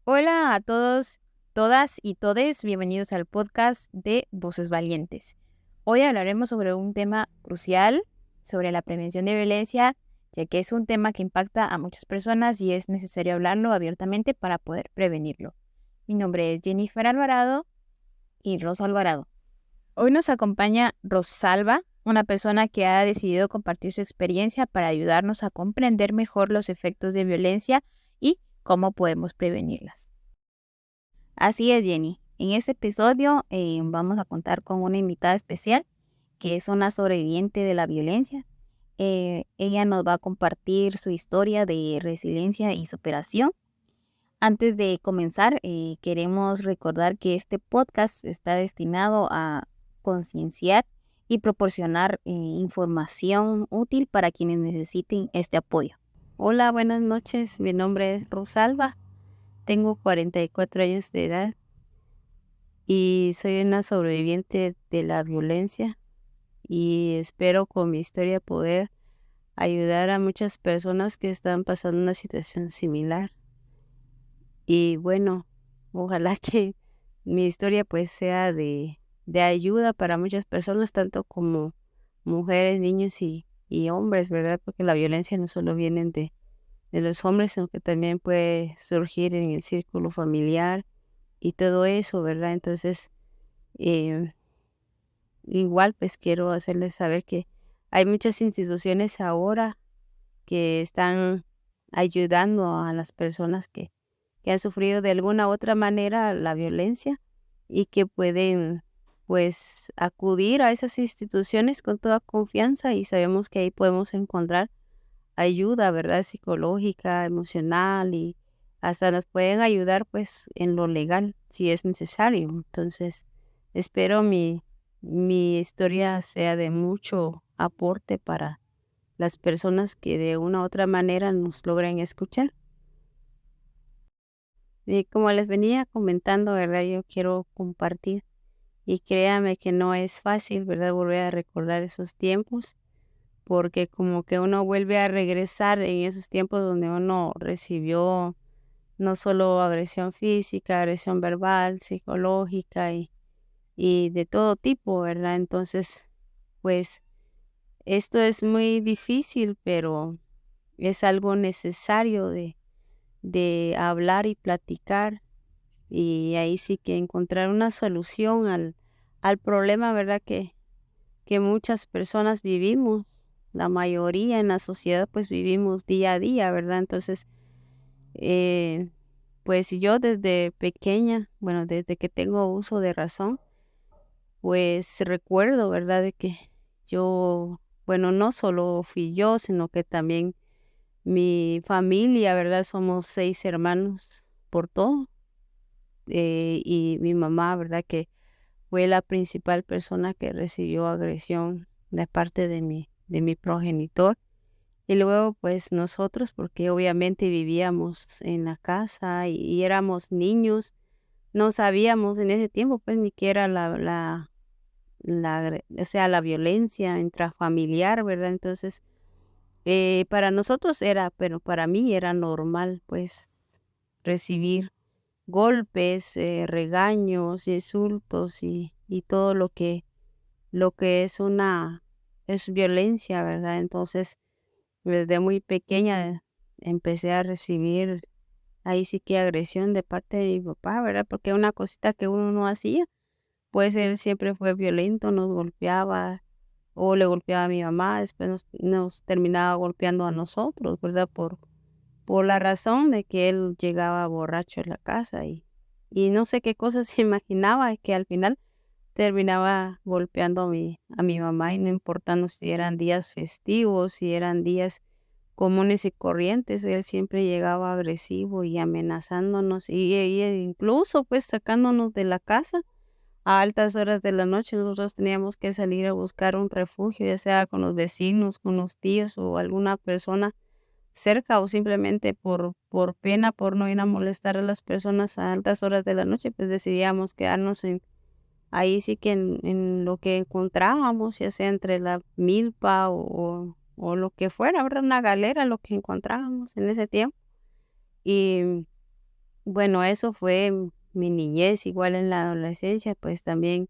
Hola a todos, todas y todes, bienvenidos al podcast de Voces Valientes. Hoy hablaremos sobre un tema crucial, sobre la prevención de violencia, ya que es un tema que impacta a muchas personas y es necesario hablarlo abiertamente para poder prevenirlo. Mi nombre es Jennifer Alvarado y Rosa Alvarado. Hoy nos acompaña Rosalba, una persona que ha decidido compartir su experiencia para ayudarnos a comprender mejor los efectos de violencia y cómo podemos prevenirlas. Así es, Jenny. En este episodio vamos a contar con una invitada especial que es una sobreviviente de la violencia. Ella nos va a compartir su historia de resiliencia y superación. Antes de comenzar, queremos recordar que este podcast está destinado a concienciar y proporcionar información útil para quienes necesiten este apoyo. Hola, buenas noches. Mi nombre es Rosalba. Tengo 44 años de edad y soy una sobreviviente de la violencia y espero con mi historia poder ayudar a muchas personas que están pasando una situación similar. Y bueno, ojalá que mi historia pues sea de ayuda para muchas personas, tanto como mujeres, niños y hombres, ¿verdad? Porque la violencia no solo viene de los hombres, sino que también puede surgir en el círculo familiar y todo eso, ¿verdad? Entonces, eh, igual pues quiero hacerles saber que hay muchas instituciones ahora que están ayudando a las personas que han sufrido de alguna u otra manera la violencia y que pueden pues acudir a esas instituciones con toda confianza y sabemos que ahí podemos encontrar ayuda, ¿verdad? Psicológica, emocional y hasta nos pueden ayudar pues en lo legal si es necesario. Entonces, espero mi historia sea de mucho aporte para las personas que de una u otra manera nos logren escuchar. Y como les venía comentando, ¿verdad? Yo quiero compartir y créame que no es fácil, ¿verdad? Volver a recordar esos tiempos porque como que uno vuelve a regresar en esos tiempos donde uno recibió no solo agresión física, agresión verbal, psicológica y de todo tipo, ¿verdad? Entonces, pues esto es muy difícil, pero es algo necesario de hablar y platicar y ahí sí que encontrar una solución al problema, ¿verdad? Que muchas personas vivimos, la mayoría en la sociedad pues vivimos día a día, ¿verdad? Entonces, eh, pues yo desde pequeña, bueno, desde que tengo uso de razón, pues recuerdo, ¿verdad? De que yo, bueno, no solo fui yo, sino que también mi familia, ¿verdad? Somos 6 hermanos por todo, y mi mamá, ¿verdad? Que fue la principal persona que recibió agresión de parte de mi progenitor. Y luego, pues nosotros, porque obviamente vivíamos en la casa y éramos niños, no sabíamos en ese tiempo, pues, ni qué era o sea, la violencia intrafamiliar, ¿verdad? Entonces, para nosotros era, pero para mí era normal, pues, recibir golpes, regaños, insultos y todo lo que es violencia, ¿verdad? Entonces, desde muy pequeña empecé a recibir ahí sí que agresión de parte de mi papá, ¿verdad? Porque una cosita que uno no hacía, pues él siempre fue violento, nos golpeaba o le golpeaba a mi mamá, después nos terminaba golpeando a nosotros, ¿verdad? Por la razón de que él llegaba borracho a la casa y no sé qué cosas se imaginaba, que al final terminaba golpeando a mi mamá y no importando si eran días festivos, si eran días comunes y corrientes, él siempre llegaba agresivo y amenazándonos y incluso pues sacándonos de la casa a altas horas de la noche. Nosotros teníamos que salir a buscar un refugio, ya sea con los vecinos, con los tíos o alguna persona cerca o simplemente por pena, por no ir a molestar a las personas a altas horas de la noche, pues decidíamos quedarnos ahí sí que en lo que encontrábamos, ya sea entre la milpa o lo que fuera, ¿verdad? Una galera, lo que encontrábamos en ese tiempo. Y bueno, eso fue mi niñez, igual en la adolescencia, pues también,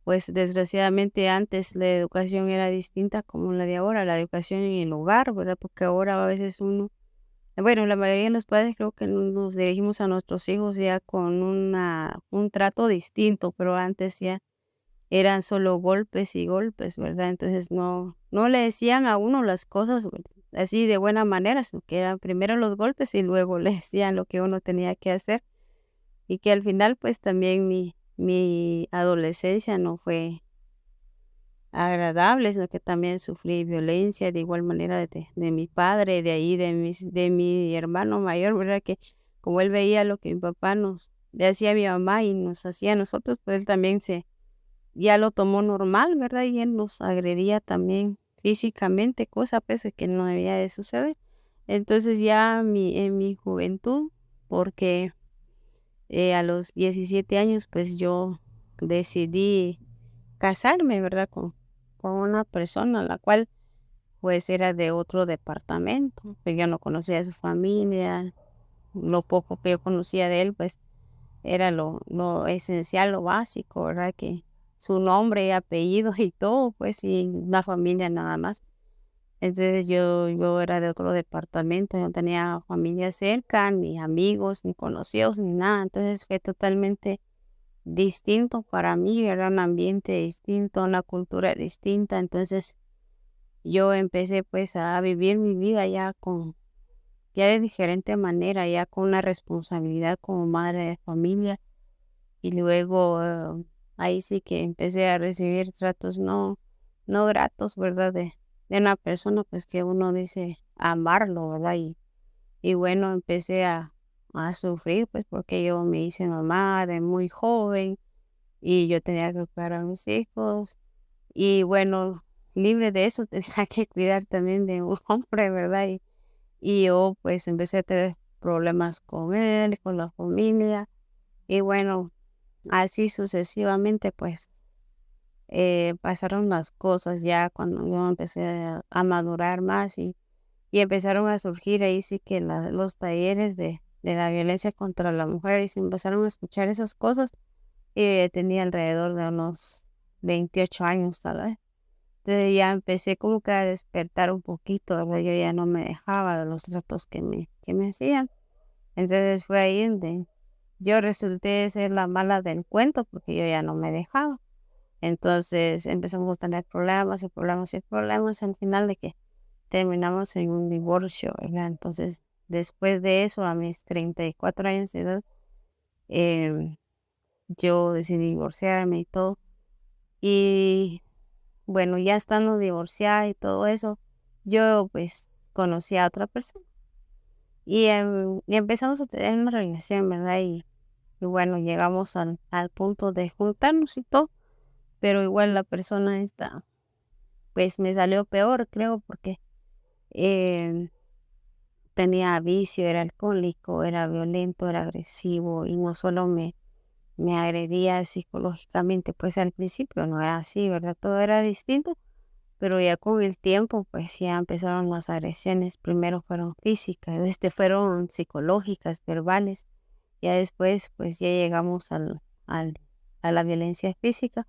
pues desgraciadamente antes la educación era distinta como la de ahora, la educación en el hogar, ¿verdad? Porque ahora a veces uno, bueno, la mayoría de los padres creo que nos dirigimos a nuestros hijos ya con un trato distinto, pero antes ya eran solo golpes y golpes, ¿verdad? Entonces no le decían a uno las cosas así de buena manera, sino que eran primero los golpes y luego le decían lo que uno tenía que hacer. Y que al final, pues también mi adolescencia no fue agradable, sino que también sufrí violencia de igual manera de mi padre, de ahí de mi hermano mayor, ¿verdad? Que como él veía lo que mi papá le hacía a mi mamá y nos hacía a nosotros, pues él también ya lo tomó normal, ¿verdad? Y él nos agredía también físicamente, cosa pues que no debía de suceder. Entonces ya en mi juventud, porque a los 17 años, pues yo decidí casarme, ¿verdad? Con una persona, la cual pues era de otro departamento, pues yo no conocía a su familia, lo poco que yo conocía de él, pues era lo esencial, lo básico, ¿verdad? Que su nombre y apellido y todo, pues y la familia nada más. Entonces yo era de otro departamento, no tenía familia cerca, ni amigos, ni conocidos, ni nada. Entonces fue totalmente distinto para mí, era un ambiente distinto, una cultura distinta. Entonces yo empecé pues a vivir mi vida ya de diferente manera, ya con una responsabilidad como madre de familia. Y luego ahí sí que empecé a recibir tratos no gratos, ¿verdad? De una persona pues que uno dice amarlo, ¿verdad? Y bueno, empecé a sufrir pues porque yo me hice mamá de muy joven y yo tenía que cuidar a mis hijos y bueno, libre de eso tenía que cuidar también de un hombre, ¿verdad? Y yo pues empecé a tener problemas con él, con la familia y bueno, así sucesivamente pues pasaron las cosas ya cuando yo empecé a madurar más y empezaron a surgir ahí sí que los talleres de la violencia contra la mujer y se empezaron a escuchar esas cosas y tenía alrededor de unos 28 años tal vez. Entonces ya empecé como que a despertar un poquito, ¿verdad? Yo ya no me dejaba de los tratos que me hacían. Entonces fue ahí donde yo resulté ser la mala del cuento porque yo ya no me dejaba. Entonces empezamos a tener problemas y problemas y problemas al final de que terminamos en un divorcio, ¿verdad? Entonces después de eso, a mis 34 años de edad, em, yo decidí divorciarme y todo. Y bueno, ya estando divorciada y todo eso, yo pues conocí a otra persona y empezamos a tener una relación, ¿verdad? Y bueno, llegamos al punto de juntarnos y todo, pero igual la persona esta, pues me salió peor, creo, porque em, tenía vicio, era alcohólico, era violento, era agresivo y no solo me agredía psicológicamente, pues al principio no era así, ¿verdad? Todo era distinto, pero ya con el tiempo, pues ya empezaron las agresiones, primero fueron físicas, fueron psicológicas, verbales, ya después, pues ya llegamos a la violencia física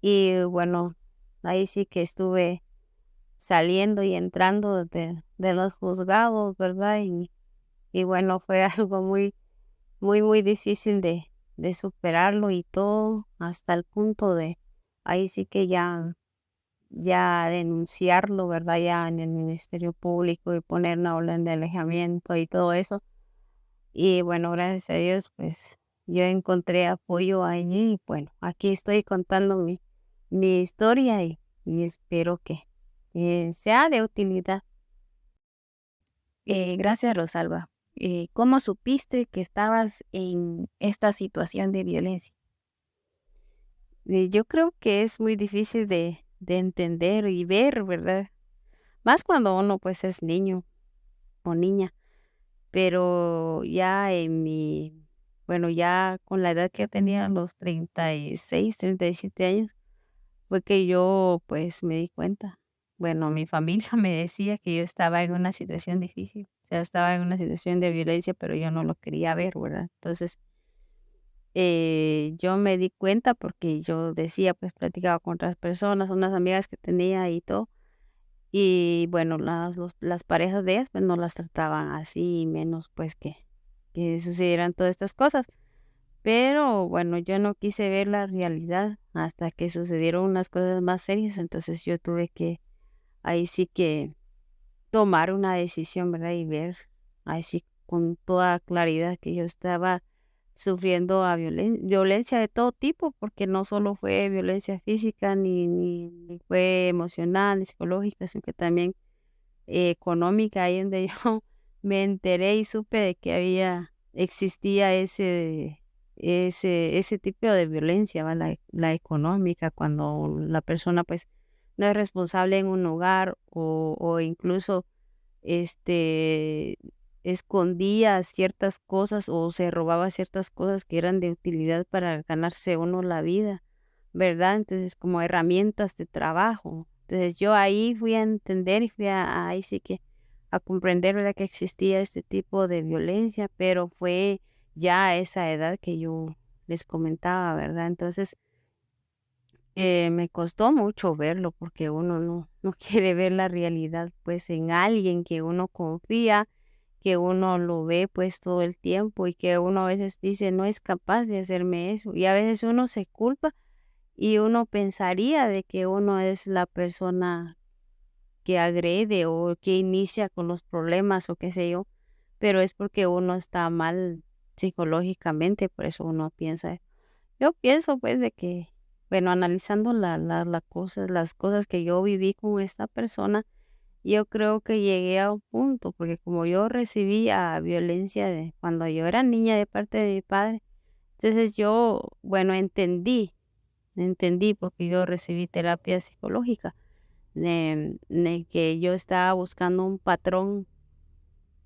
y bueno, ahí sí que estuve saliendo y entrando de los juzgados, ¿verdad? Y bueno, fue algo muy difícil de superarlo y todo, hasta el punto de ahí sí que ya denunciarlo, ¿verdad? Ya en el Ministerio Público y poner una orden de alejamiento y todo eso. Y bueno, gracias a Dios, pues yo encontré apoyo allí y bueno, aquí estoy contando mi historia y espero que sea de utilidad. Gracias, Rosalba. ¿Cómo supiste que estabas en esta situación de violencia? Yo creo que es muy difícil de entender y ver, ¿verdad? Más cuando uno pues es niño o niña, pero ya bueno, ya con la edad que yo tenía, los 36, 37 años, fue que yo pues me di cuenta. Bueno, mi familia me decía que yo estaba en una situación difícil, o sea, estaba en una situación de violencia, pero yo no lo quería ver, ¿verdad? Entonces, yo me di cuenta porque yo decía, pues platicaba con otras personas, unas amigas que tenía y todo, y bueno, las parejas de ellas pues no las trataban así, menos pues que sucedieran todas estas cosas. Pero bueno, yo no quise ver la realidad hasta que sucedieron unas cosas más serias, entonces yo tuve que, ahí sí que tomar una decisión, ¿verdad? Y ver, ahí sí con toda claridad que yo estaba sufriendo a violencia de todo tipo, porque no solo fue violencia física, ni fue emocional, ni psicológica, sino que también económica, ahí donde yo me enteré y supe de que existía ese tipo de violencia, ¿va? La económica, cuando la persona pues no es responsable en un hogar o incluso este escondía ciertas cosas o se robaba ciertas cosas que eran de utilidad para ganarse uno la vida, ¿verdad? Entonces, como herramientas de trabajo. Entonces, yo ahí fui a entender y fui ahí sí que a comprender, ¿verdad? Que existía este tipo de violencia, pero fue ya a esa edad que yo les comentaba, ¿verdad? Entonces, me costó mucho verlo porque uno no quiere ver la realidad pues en alguien que uno confía, que uno lo ve pues todo el tiempo y que uno a veces dice no es capaz de hacerme eso y a veces uno se culpa y uno pensaría de que uno es la persona que agrede o que inicia con los problemas o qué sé yo, pero es porque uno está mal psicológicamente, por eso uno piensa. Yo pienso pues de que, bueno, analizando las cosas que yo viví con esta persona, yo creo que llegué a un punto, porque como yo recibía violencia cuando yo era niña de parte de mi padre, entonces yo, bueno, entendí porque yo recibí terapia psicológica, de que yo estaba buscando un patrón,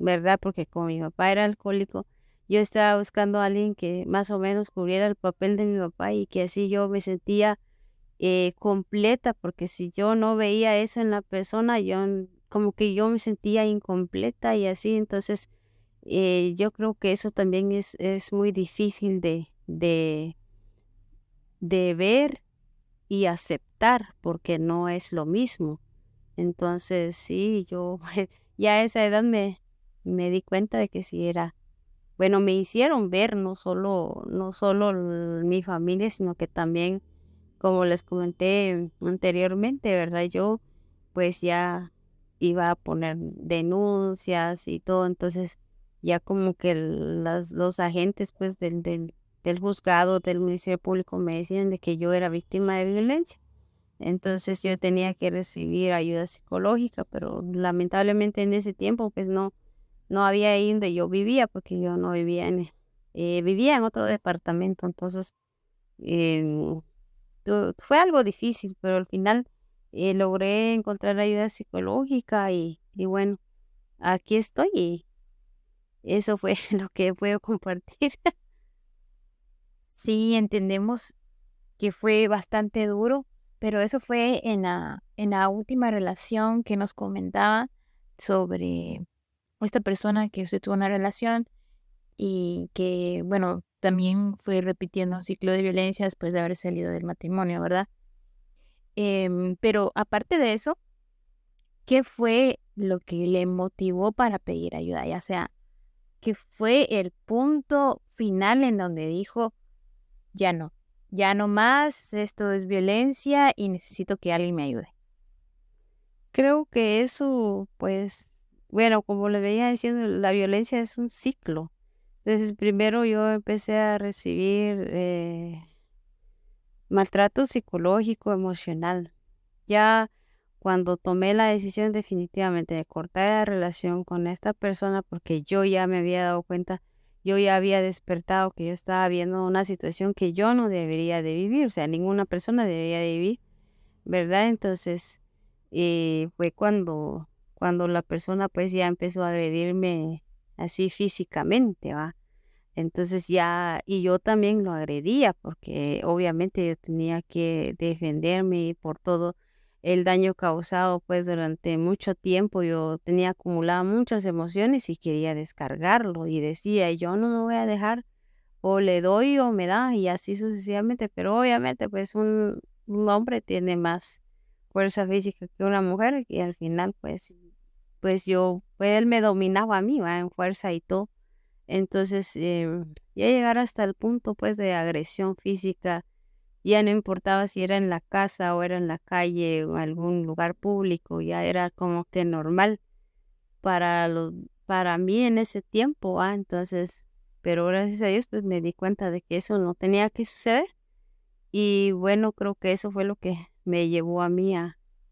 ¿verdad? Porque como mi papá era alcohólico, yo estaba buscando a alguien que más o menos cubriera el papel de mi papá y que así yo me sentía completa, porque si yo no veía eso en la persona, como que yo me sentía incompleta y así, entonces yo creo que eso también es muy difícil de ver y aceptar, porque no es lo mismo. Entonces, sí, yo ya a esa edad me di cuenta de que sí era, bueno, me hicieron ver no solo mi familia, sino que también, como les comenté anteriormente, ¿verdad? Yo pues ya iba a poner denuncias y todo, entonces ya como que los agentes pues del juzgado, del Ministerio Público me decían de que yo era víctima de violencia. Entonces yo tenía que recibir ayuda psicológica, pero lamentablemente en ese tiempo pues no había ahí donde yo vivía, porque yo no vivía vivía en otro departamento, entonces em, fue algo difícil, pero al final logré encontrar ayuda psicológica y bueno, aquí estoy y eso fue lo que puedo compartir. Sí, entendemos que fue bastante duro, pero eso fue en la última relación que nos comentaba sobre esta persona que usted tuvo una relación y que, bueno, también fue repitiendo un ciclo de violencia después de haber salido del matrimonio, ¿verdad? Pero aparte de eso, ¿qué fue lo que le motivó para pedir ayuda? Ya sea, ¿qué fue el punto final en donde dijo, ya no, ya no más, esto es violencia y necesito que alguien me ayude? Creo que eso, pues, bueno, como le venía diciendo, la violencia es un ciclo. Entonces, primero yo empecé a recibir maltrato psicológico, emocional. Ya cuando tomé la decisión definitivamente de cortar la relación con esta persona, porque yo ya me había dado cuenta, yo ya había despertado que yo estaba viendo una situación que yo no debería de vivir, o sea, ninguna persona debería de vivir, ¿verdad? Entonces, fue cuando la persona pues ya empezó a agredirme así físicamente, ¿va? Entonces ya, y yo también lo agredía porque obviamente yo tenía que defenderme por todo el daño causado pues durante mucho tiempo. Yo tenía acumulado muchas emociones y quería descargarlo y decía, yo no me voy a dejar, o le doy o me da y así sucesivamente, pero obviamente pues un hombre tiene más fuerza física que una mujer y al final pues él me dominaba a mí, ¿va? En fuerza y todo. Entonces, ya llegar hasta el punto, pues, de agresión física, ya no importaba si era en la casa o era en la calle o algún lugar público, ya era como que normal para para mí en ese tiempo, entonces, pero gracias a Dios, pues, me di cuenta de que eso no tenía que suceder y bueno, creo que eso fue lo que me llevó a mí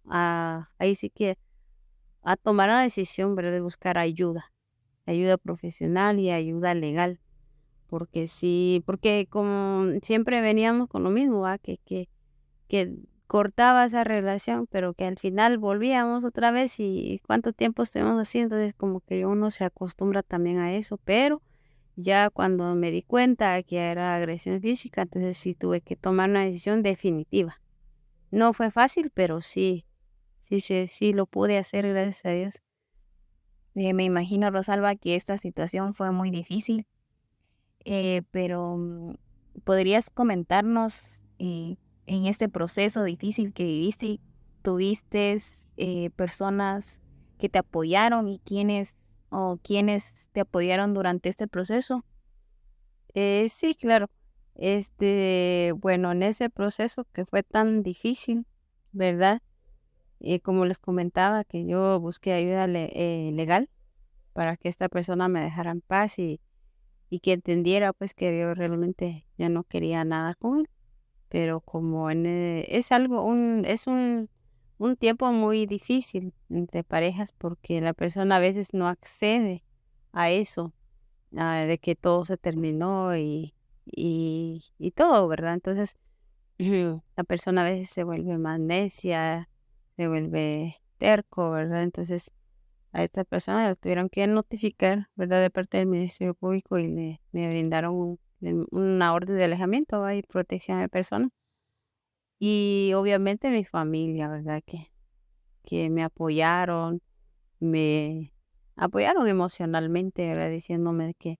ahí sí que a tomar la decisión, ¿verdad?, de buscar ayuda profesional y ayuda legal. Porque sí, porque como siempre veníamos con lo mismo, que cortaba esa relación, pero que al final volvíamos otra vez y cuánto tiempo estuvimos así, entonces como que uno se acostumbra también a eso, pero ya cuando me di cuenta que era agresión física, entonces sí tuve que tomar una decisión definitiva. No fue fácil, pero sí lo pude hacer, gracias a Dios. Me imagino, Rosalba, que esta situación fue muy difícil, pero ¿podrías comentarnos en este proceso difícil que viviste, tuviste personas que te apoyaron y quiénes te apoyaron durante este proceso? Sí, claro. Bueno, en ese proceso que fue tan difícil, ¿verdad? Como les comentaba, que yo busqué ayuda legal para que esta persona me dejara en paz y que entendiera pues que yo realmente ya no quería nada con él. Pero como es algo, un tiempo muy difícil entre parejas porque la persona a veces no accede a eso, de que todo se terminó y todo, ¿verdad? Entonces, la persona a veces se vuelve más necia, se vuelve terco, ¿verdad? Entonces, a esta persona le tuvieron que notificar, ¿verdad? De parte del Ministerio Público y me brindaron una orden de alejamiento, ¿va? Y protección de persona. Y obviamente mi familia, ¿verdad? Que me apoyaron emocionalmente, ¿verdad? Diciéndome que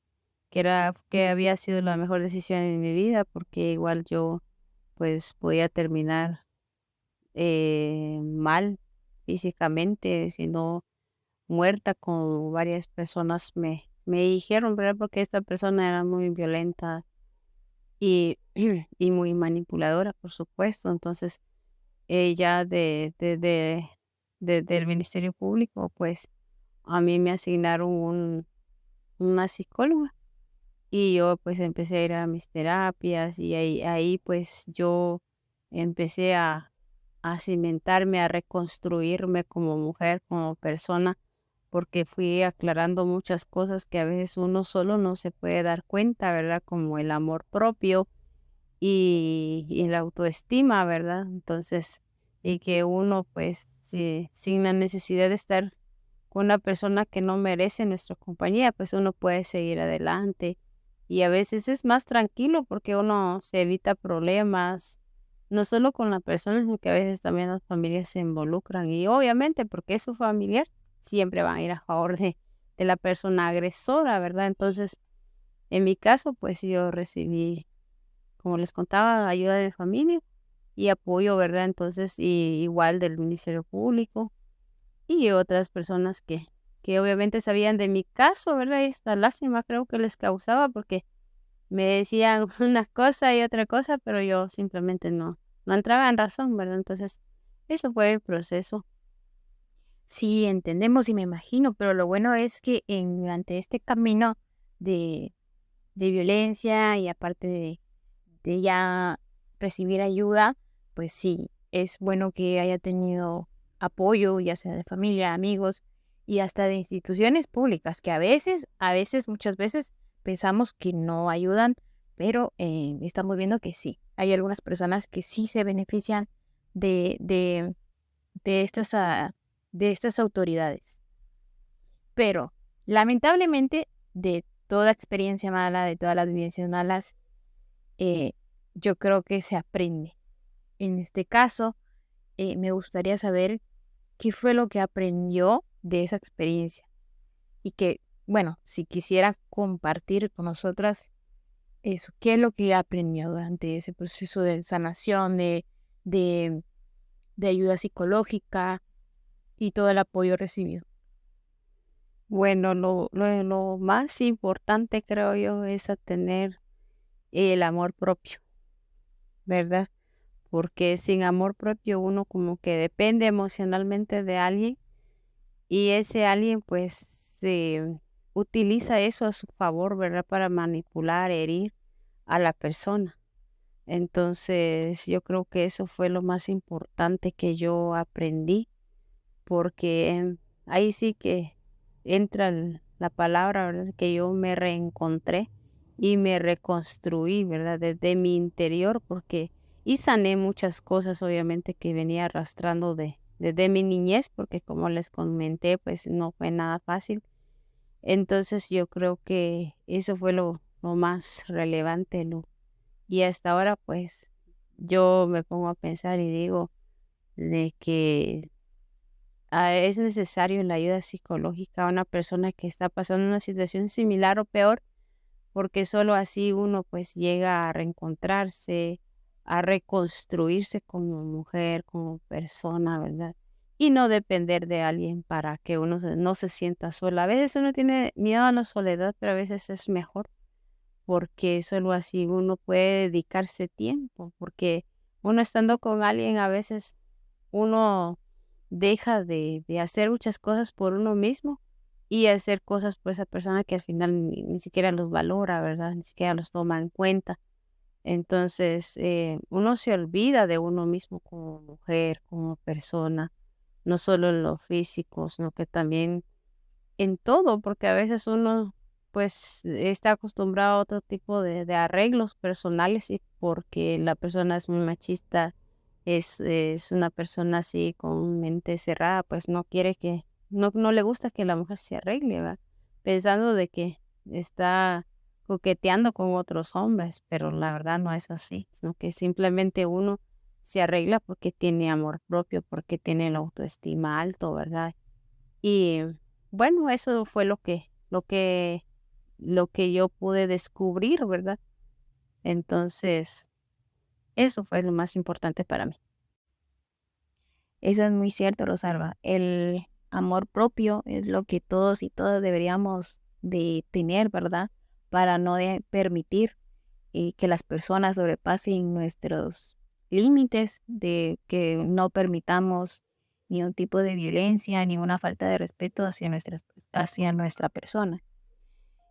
había sido la mejor decisión en mi vida porque igual yo pues podía terminar mal físicamente, siendo muerta, como varias personas me dijeron, ¿verdad? Porque esta persona era muy violenta y, y muy manipuladora, por supuesto. Entonces, ella del Ministerio Público, pues a mí me asignaron una psicóloga y yo pues empecé a ir a mis terapias y ahí pues yo empecé a cimentarme, a reconstruirme como mujer, como persona, porque fui aclarando muchas cosas que a veces uno solo no se puede dar cuenta, ¿verdad? Como el amor propio y la autoestima, ¿verdad? Entonces, y que uno pues sin la necesidad de estar con una persona que no merece nuestra compañía, pues uno puede seguir adelante y a veces es más tranquilo porque uno se evita problemas, no solo con la persona, sino que a veces también las familias se involucran y obviamente porque es su familiar, siempre van a ir a favor de la persona agresora, ¿verdad? Entonces, en mi caso, pues yo recibí, como les contaba, ayuda de mi familia y apoyo, ¿verdad? Entonces, y igual del Ministerio Público y otras personas que obviamente sabían de mi caso, ¿verdad? Y esta lástima creo que les causaba porque me decían una cosa y otra cosa, pero yo simplemente no entraba en razón, ¿verdad? Entonces, eso fue el proceso. Sí, entendemos y me imagino, pero lo bueno es que durante este camino de, de violencia y aparte de ya recibir ayuda, pues sí, es bueno que haya tenido apoyo, ya sea de familia, amigos y hasta de instituciones públicas, que muchas veces pensamos que no ayudan, pero estamos viendo que sí. Hay algunas personas que sí se benefician de, de, de de estas autoridades. Pero, lamentablemente, de toda experiencia mala, de todas las vivencias malas, yo creo que se aprende. En este caso, me gustaría saber qué fue lo que aprendió de esa experiencia y que, bueno, si quisiera compartir con nosotras eso, qué es lo que aprendió durante ese proceso de sanación, de, de ayuda psicológica y todo el apoyo recibido. Bueno, lo más importante creo yo es a tener el amor propio, ¿verdad? Porque sin amor propio uno como que depende emocionalmente de alguien y ese alguien pues utiliza eso a su favor, ¿verdad? Para manipular, herir a la persona. Entonces yo creo que eso fue lo más importante que yo aprendí, porque ahí sí que entra la palabra, ¿verdad? Que yo me reencontré y me reconstruí, ¿verdad? Desde mi interior, porque y sané muchas cosas, obviamente, que venía arrastrando desde mi niñez, porque como les comenté, pues no fue nada fácil. Entonces yo creo que eso fue lo más relevante, y hasta ahora, pues, yo me pongo a pensar y digo de que es necesario la ayuda psicológica a una persona que está pasando una situación similar o peor, porque solo así uno pues llega a reencontrarse, a reconstruirse como mujer, como persona, ¿verdad? Y no depender de alguien para que uno no se sienta sola. A veces uno tiene miedo a la soledad, pero a veces es mejor porque solo así uno puede dedicarse tiempo, porque uno estando con alguien a veces uno deja de hacer muchas cosas por uno mismo y hacer cosas por esa persona que al final ni siquiera los valora, ¿verdad? Ni siquiera los toma en cuenta. Entonces, uno se olvida de uno mismo como mujer, como persona, no solo en lo físico, sino que también en todo, porque a veces uno pues está acostumbrado a otro tipo de arreglos personales y porque la persona es muy machista, es una persona así con mente cerrada, pues no quiere no le gusta que la mujer se arregle, ¿va? Pensando de que está coqueteando con otros hombres, pero la verdad no es así, sino que simplemente uno se arregla porque tiene amor propio, porque tiene la autoestima alto, ¿verdad? Y bueno, eso fue lo que yo pude descubrir, ¿verdad? Entonces, eso fue lo más importante para mí. Eso es muy cierto, Rosalba. El amor propio es lo que todos y todas deberíamos de tener, ¿verdad? Para no permitir que las personas sobrepasen nuestros límites, de que no permitamos ni un tipo de violencia ni una falta de respeto hacia nuestra persona.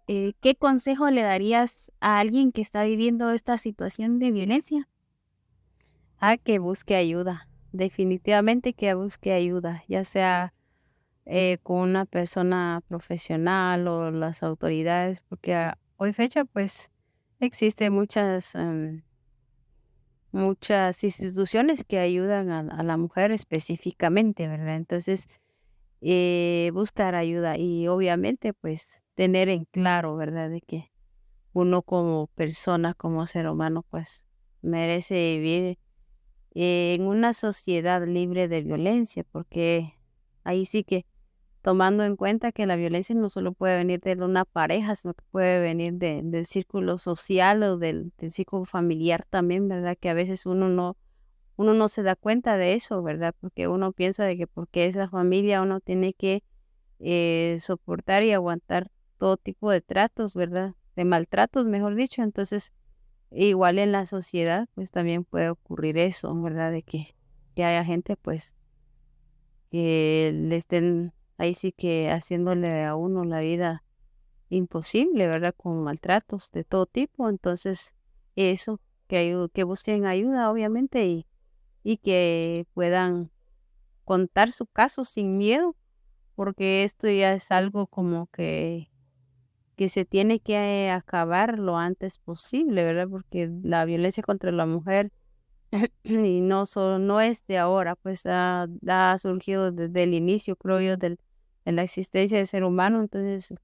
¿Qué consejo le darías a alguien que está viviendo esta situación de violencia? Que busque ayuda, definitivamente que busque ayuda, ya sea con una persona profesional o las autoridades, porque hoy fecha pues existen muchas instituciones que ayudan a la mujer específicamente, ¿verdad? Entonces, buscar ayuda y obviamente pues tener en claro, ¿verdad? De que uno como persona, como ser humano, pues merece vivir en una sociedad libre de violencia, porque ahí sí que tomando en cuenta que la violencia no solo puede venir de una pareja, sino que puede venir del círculo social o del círculo familiar también, ¿verdad? Que a veces uno no se da cuenta de eso, ¿verdad? Porque uno piensa de que porque es la familia uno tiene que soportar y aguantar todo tipo de tratos, ¿verdad? De maltratos, mejor dicho. Entonces, igual en la sociedad, pues también puede ocurrir eso, ¿verdad? De que haya gente, pues, que le estén ahí sí que haciéndole a uno la vida imposible, ¿verdad? Con maltratos de todo tipo. Entonces, eso, que busquen ayuda, obviamente, y que puedan contar su caso sin miedo, porque esto ya es algo como que se tiene que acabar lo antes posible, ¿verdad? Porque la violencia contra la mujer y no es de ahora, pues ha surgido desde el inicio, creo yo, de la existencia del ser humano. Entonces,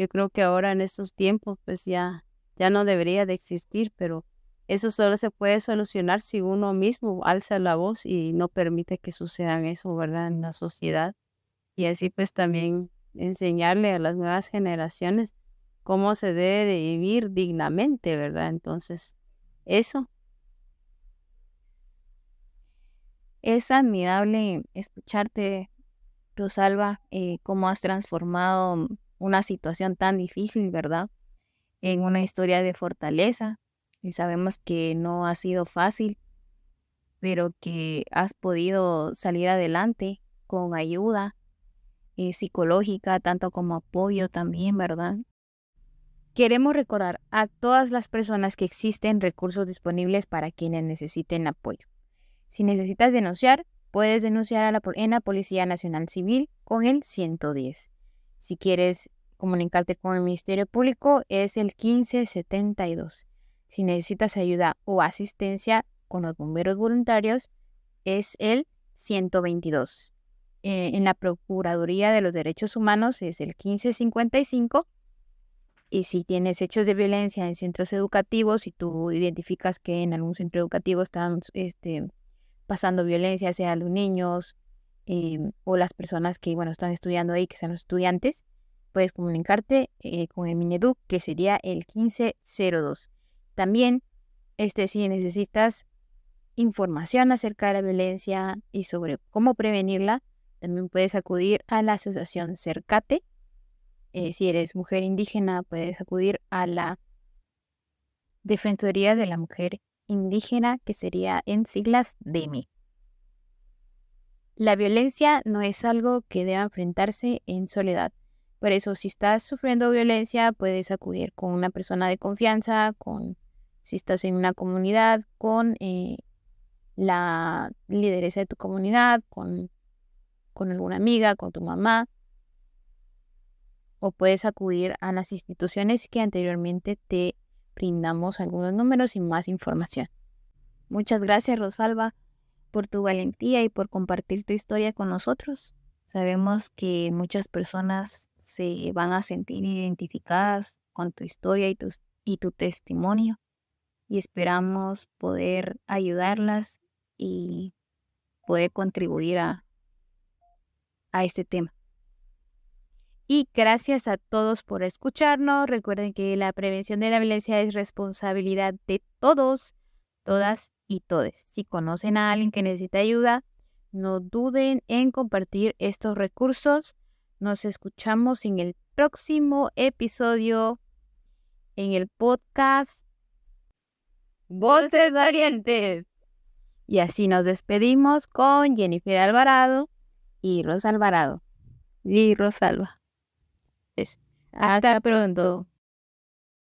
Yo creo que ahora en estos tiempos pues ya no debería de existir, pero eso solo se puede solucionar si uno mismo alza la voz y no permite que sucedan eso, ¿verdad? En la sociedad. Y así pues también enseñarle a las nuevas generaciones cómo se debe de vivir dignamente, ¿verdad? Entonces, eso. Es admirable escucharte, Rosalba, cómo has transformado una situación tan difícil, ¿verdad? En una historia de fortaleza. Y sabemos que no ha sido fácil, pero que has podido salir adelante con ayuda psicológica, tanto como apoyo también, ¿verdad? Queremos recordar a todas las personas que existen recursos disponibles para quienes necesiten apoyo. Si necesitas denunciar, puedes denunciar en la Policía Nacional Civil con el 110. Si quieres comunicarte con el Ministerio Público, es el 1572. Si necesitas ayuda o asistencia con los bomberos voluntarios, es el 122. En la Procuraduría de los Derechos Humanos es el 1555. Y si tienes hechos de violencia en centros educativos, si tú identificas que en algún centro educativo están pasando violencia, sea los niños o las personas que están estudiando ahí, que sean los estudiantes, puedes comunicarte con el Mineduc, que sería el 1502. También, si necesitas información acerca de la violencia y sobre cómo prevenirla, también puedes acudir a la asociación Cercate. Si eres mujer indígena, puedes acudir a la Defensoría de la Mujer Indígena, que sería en siglas DEMI. La violencia no es algo que deba enfrentarse en soledad. Por eso, si estás sufriendo violencia, puedes acudir con una persona de confianza, si estás en una comunidad, con la lideresa de tu comunidad, con alguna amiga, con tu mamá, o puedes acudir a las instituciones que anteriormente te brindamos algunos números y más información. Muchas gracias, Rosalba, por tu valentía y por compartir tu historia con nosotros. Sabemos que muchas personas se van a sentir identificadas con tu historia y tu testimonio, y esperamos poder ayudarlas y poder contribuir a este tema. Y gracias a todos por escucharnos. Recuerden que la prevención de la violencia es responsabilidad de todos, todas y todes. Si conocen a alguien que necesita ayuda, no duden en compartir estos recursos. Nos escuchamos en el próximo episodio en el podcast Voces Valientes. Y así nos despedimos con Jennifer Alvarado y Rosa Alvarado y Rosalba. Hasta pronto.